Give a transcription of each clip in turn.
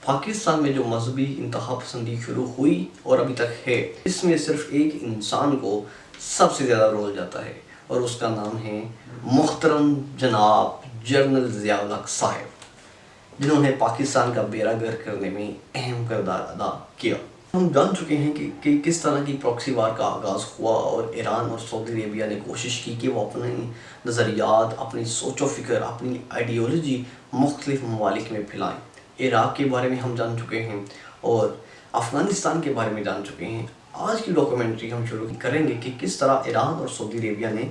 پاکستان میں جو مذہبی انتہا پسندی شروع ہوئی اور ابھی تک ہے، اس میں صرف ایک انسان کو سب سے زیادہ رول جاتا ہے اور اس کا نام ہے محترم جناب جنرل ضیاء الحق صاحب، جنہوں نے پاکستان کا بیڑا گرک کرنے میں اہم کردار ادا کیا۔ ہم جان چکے ہیں کہ کس طرح کی پراکسی وار کا آغاز ہوا اور ایران اور سعودی عربیہ نے کوشش کی کہ وہ اپنے نظریات، اپنی سوچ و فکر، اپنی آئیڈیالوجی مختلف ممالک میں پھیلائیں۔ عراق کے بارے میں ہم جان چکے ہیں اور افغانستان کے بارے میں جان چکے ہیں۔ آج کی ڈاکومنٹری ہم شروع کریں گے کہ کس طرح ایران اور سعودی عربیہ نے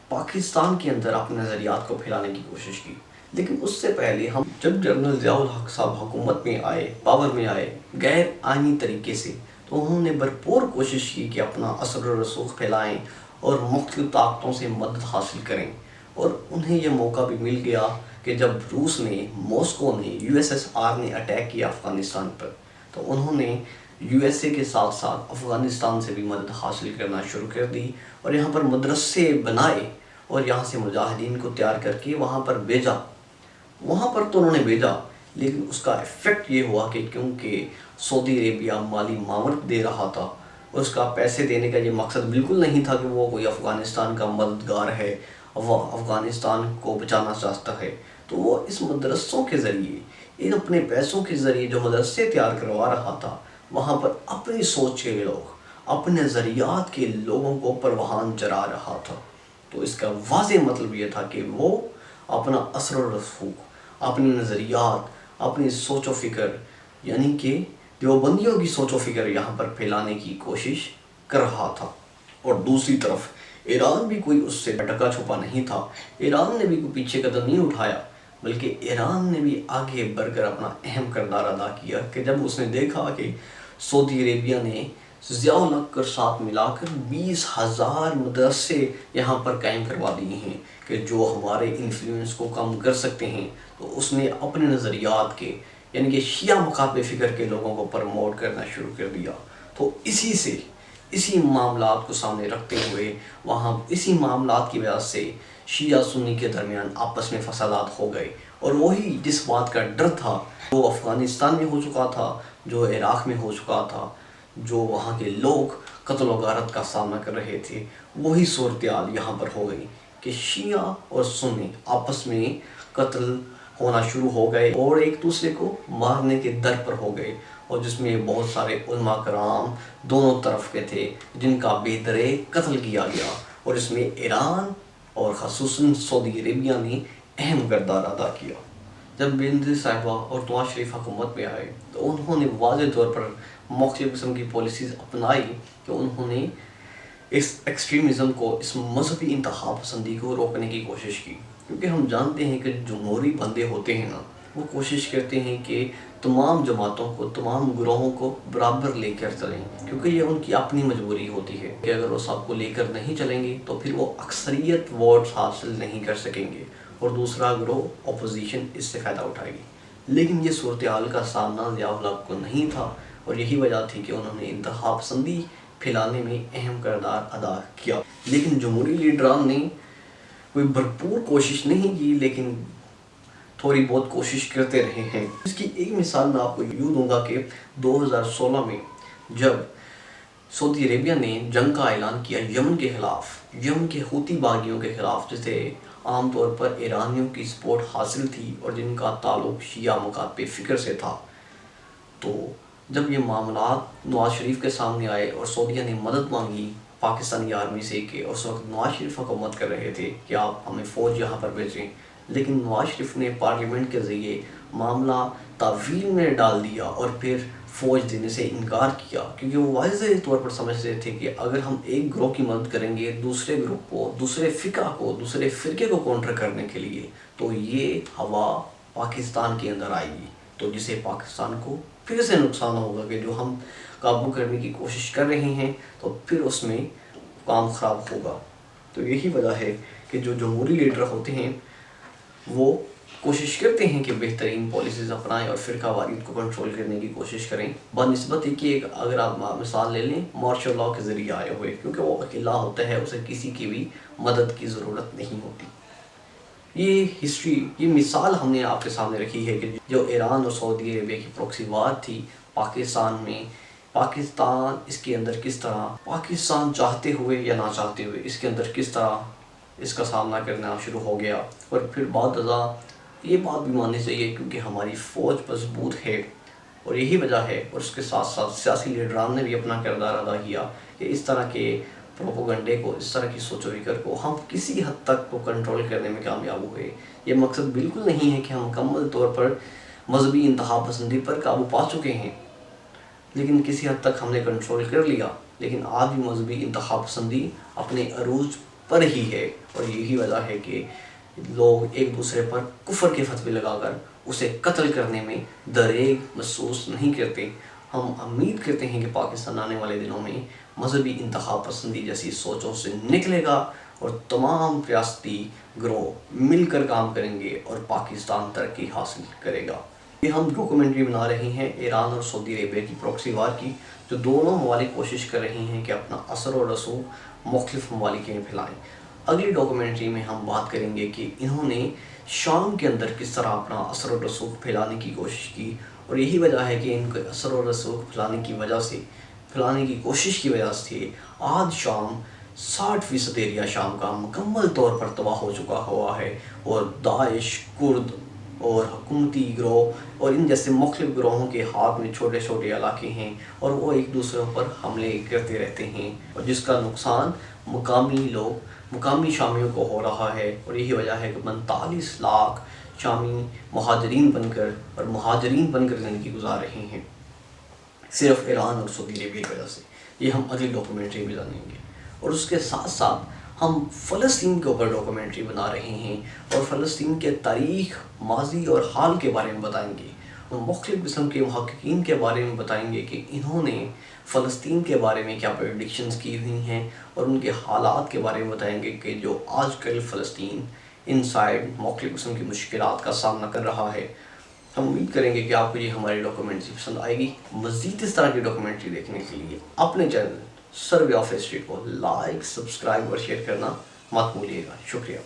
پاکستان کے اندر اپنے نظریات کو پھیلانے کی کوشش کی۔ لیکن اس سے پہلے جب جنرل ضیاء الحق صاحب حکومت میں آئے، پاور میں آئے غیر آئینی طریقے سے، تو انہوں نے بھرپور کوشش کی کہ اپنا اثر و رسوخ پھیلائیں اور مختلف طاقتوں سے مدد حاصل کریں، اور انہیں یہ موقع بھی مل گیا کہ جب روس نے، ماسکو نے، USSR نے اٹیک کیا افغانستان پر، تو انہوں نے USA کے ساتھ ساتھ افغانستان سے بھی مدد حاصل کرنا شروع کر دی اور یہاں پر مدرسے بنائے اور یہاں سے مجاہدین کو تیار کر کے وہاں پر بھیجا۔ وہاں پر تو انہوں نے بھیجا، لیکن اس کا ایفیکٹ یہ ہوا کہ کیونکہ سعودی عربیہ مالی معاونت دے رہا تھا، اس کا پیسے دینے کا یہ مقصد بالکل نہیں تھا کہ وہ کوئی افغانستان کا مددگار ہے، وہ افغانستان کو بچانا چاہتا ہے، تو وہ اس مدرسوں کے ذریعے، ان اپنے پیسوں کے ذریعے جو مدرسے تیار کروا رہا تھا، وہاں پر اپنی سوچ کے لوگ، اپنے نظریات کے لوگوں کو پروان چڑھا رہا تھا۔ تو اس کا واضح مطلب یہ تھا کہ وہ اپنا اثر و رسوخ، اپنے نظریات، اپنی سوچ و فکر، یعنی کہ دیوبندیوں کی سوچ و فکر یہاں پر پھیلانے کی کوشش کر رہا تھا۔ اور دوسری طرف ایران بھی کوئی اس سے ڈکا چھپا نہیں تھا، ایران نے بھی کوئی پیچھے قدم نہیں اٹھایا، بلکہ ایران نے بھی آگے بڑھ کر اپنا اہم کردار ادا کیا کہ جب اس نے دیکھا کہ سعودی عربیہ نے ضیاء الحق کے ساتھ ملا کر 20,000 مدرسے یہاں پر قائم کروا دیے ہیں کہ جو ہمارے انفلوئنس کو کم کر سکتے ہیں، تو اس نے اپنے نظریات کے، یعنی کہ شیعہ مکاتب فکر کے لوگوں کو پروموٹ کرنا شروع کر دیا۔ تو اسی معاملات کو سامنے رکھتے ہوئے وہاں اسی معاملات کی وجہ سے شیعہ سنی کے درمیان آپس میں فسادات ہو گئے، اور وہی جس بات کا ڈر تھا جو افغانستان میں ہو چکا تھا، جو عراق میں ہو چکا تھا، جو وہاں کے لوگ قتل و غارت کا سامنا کر رہے تھے، وہی صورتحال یہاں پر ہو گئی کہ شیعہ اور سنی آپس میں قتل ہونا شروع ہو گئے اور ایک دوسرے کو مارنے کے در پر ہو گئے، اور جس میں بہت سارے علماء کرام دونوں طرف کے تھے جن کا بے درے قتل کیا گیا، اور اس میں ایران اور خصوصاً سعودی عربیہ نے اہم کردار ادا کیا۔ جب بینظیر صاحبہ اور نواز شریف حکومت میں آئے تو انہوں نے واضح طور پر مختلف قسم کی پالیسیز اپنائی کہ انہوں نے اس ایکسٹریمزم کو، اس مذہبی انتہا پسندی کو روکنے کی کوشش کی، کیونکہ ہم جانتے ہیں کہ جمہوری بندے ہوتے ہیں نا، وہ کوشش کرتے ہیں کہ تمام جماعتوں کو، تمام گروہوں کو برابر لے کر چلیں، کیونکہ یہ ان کی اپنی مجبوری ہوتی ہے کہ اگر وہ سب کو لے کر نہیں چلیں گے تو پھر وہ اکثریت ووٹس حاصل نہیں کر سکیں گے اور دوسرا گروہ اپوزیشن اس سے فائدہ اٹھائے گی۔ لیکن یہ صورتحال کا سامنا ضیاء الحق کو نہیں تھا، اور یہی وجہ تھی کہ انہوں نے انتہا پسندی پھیلانے میں اہم کردار ادا کیا۔ لیکن جمہوری لیڈران نے کوئی بھرپور کوشش نہیں کی، لیکن تھوڑی بہت کوشش کرتے رہے ہیں۔ اس کی ایک مثال میں آپ کو یوں دوں گا کہ 2016 میں جب سعودی عربیہ نے جنگ کا اعلان کیا یمن کے خلاف، یمن کے حوثی باغیوں کے خلاف، جسے عام طور پر ایرانیوں کی سپورٹ حاصل تھی اور جن کا تعلق شیعہ مکاتب فکر سے تھا، تو جب یہ معاملات نواز شریف کے سامنے آئے اور سعودیہ نے مدد مانگی پاکستانی آرمی سے کہ اس وقت نواز شریف حکومت کر رہے تھے کہ آپ ہمیں فوج یہاں پر بھیجیں، لیکن نواز شریف نے پارلیمنٹ کے ذریعے معاملہ تعویل میں ڈال دیا اور پھر فوج دینے سے انکار کیا، کیونکہ وہ واضح طور پر سمجھ رہے تھے کہ اگر ہم ایک گروہ کی مدد کریں گے دوسرے گروپ کو، دوسرے فقہ کو، دوسرے فرقے کو کونٹر کرنے کے لیے، تو یہ ہوا پاکستان کے اندر آئے گی، تو جسے پاکستان کو پھر سے نقصان ہوگا کہ جو ہم قابو کرنے کی کوشش کر رہے ہیں تو پھر اس میں کام خراب ہوگا۔ تو یہی وجہ ہے کہ جو جمہوری لیڈر ہوتے ہیں وہ کوشش کرتے ہیں کہ بہترین پالیسیز اپنائیں اور فرقہ واریت کو کنٹرول کرنے کی کوشش کریں، بنسبت کہ ایک اگر آپ مثال لے لیں مارشل لاء کے ذریعے آئے ہوئے، کیونکہ وہ اکیلا ہوتا ہے، اسے کسی کی بھی مدد کی ضرورت نہیں ہوتی۔ یہ ہسٹری، یہ مثال ہم نے آپ کے سامنے رکھی ہے کہ جو ایران اور سعودی عربیہ کی پروکسی وار تھی پاکستان میں، پاکستان اس کے اندر کس طرح، پاکستان چاہتے ہوئے یا نہ چاہتے ہوئے اس کے اندر کس طرح اس کا سامنا کرنا شروع ہو گیا. اور پھر بعد ازاں یہ بات بھی ماننی چاہیے کیونکہ ہماری فوج مضبوط ہے اور یہی وجہ ہے، اور اس کے ساتھ ساتھ سیاسی لیڈران نے بھی اپنا کردار ادا کیا کہ اس طرح کے پروپوگنڈے کو، اس طرح کی سوچ و فکر کو ہم کسی حد تک کو کنٹرول کرنے میں کامیاب ہوئے. یہ مقصد بالکل نہیں ہے کہ ہم مکمل طور پر مذہبی انتہا پسندی پر قابو پا چکے ہیں، لیکن کسی حد تک ہم نے کنٹرول کر لیا. لیکن آج بھی مذہبی انتہا پسندی اپنے عروج پر ہی ہے، اور یہی وجہ ہے کہ لوگ ایک دوسرے پر کفر کے فتوے لگا کر اسے قتل کرنے میں دریغ محسوس نہیں کرتے. ہم امید کرتے ہیں کہ پاکستان آنے والے دنوں میں مذہبی انتہا پسندی جیسی سوچوں سے نکلے گا اور تمام ریاستی گروہ مل کر کام کریں گے اور پاکستان ترقی حاصل کرے گا. یہ ہم ڈاکومنٹری بنا رہے ہیں ایران اور سعودی عربیہ کی پروکسی وار کی، جو دونوں ممالک کوشش کر رہے ہیں کہ اپنا اثر و رسوخ مختلف ممالک میں پھیلائیں. اگلی ڈاکومنٹری میں ہم بات کریں گے کہ انہوں نے شام کے اندر کس طرح اپنا اثر و رسوخ پھیلانے کی کوشش کی، اور یہی وجہ ہے کہ ان کے اثر و رسوخ پھیلانے کی کوشش کی وجہ سے آج شام 60% ایریا شام کا مکمل طور پر تباہ ہو چکا ہوا ہے، اور داعش، کرد اور حکومتی گروہ اور ان جیسے مختلف گروہوں کے ہاتھ میں چھوٹے چھوٹے علاقے ہیں، اور وہ ایک دوسروں پر حملے کرتے رہتے ہیں، اور جس کا نقصان مقامی شامیوں کو ہو رہا ہے. اور یہی وجہ ہے کہ 45 لاکھ شامی مہاجرین بن کر زندگی گزار رہے ہیں صرف ایران اور سعودی عربیہ کی وجہ سے. یہ ہم اگلی ڈاکومنٹری میں جانیں گے. اور اس کے ساتھ ساتھ ہم فلسطین کے اوپر ڈاکومنٹری بنا رہے ہیں، اور فلسطین کے تاریخ، ماضی اور حال کے بارے میں بتائیں گے. مختلف قسم کے محققین کے بارے میں بتائیں گے کہ انہوں نے فلسطین کے بارے میں کیا پریڈکشنز کی ہوئی ہیں، اور ان کے حالات کے بارے میں بتائیں گے کہ جو آج کل فلسطین انسائیڈ مختلف قسم کی مشکلات کا سامنا کر رہا ہے. ہم امید کریں گے کہ آپ کو یہ ہماری ڈاکومنٹری پسند آئے گی. مزید اس طرح کی ڈاکومنٹری دیکھنے کے لیے اپنے چینل سروے آف ہسٹری کو لائک، سبسکرائب اور شیئر کرنا مت بھولیے گا. شکریہ.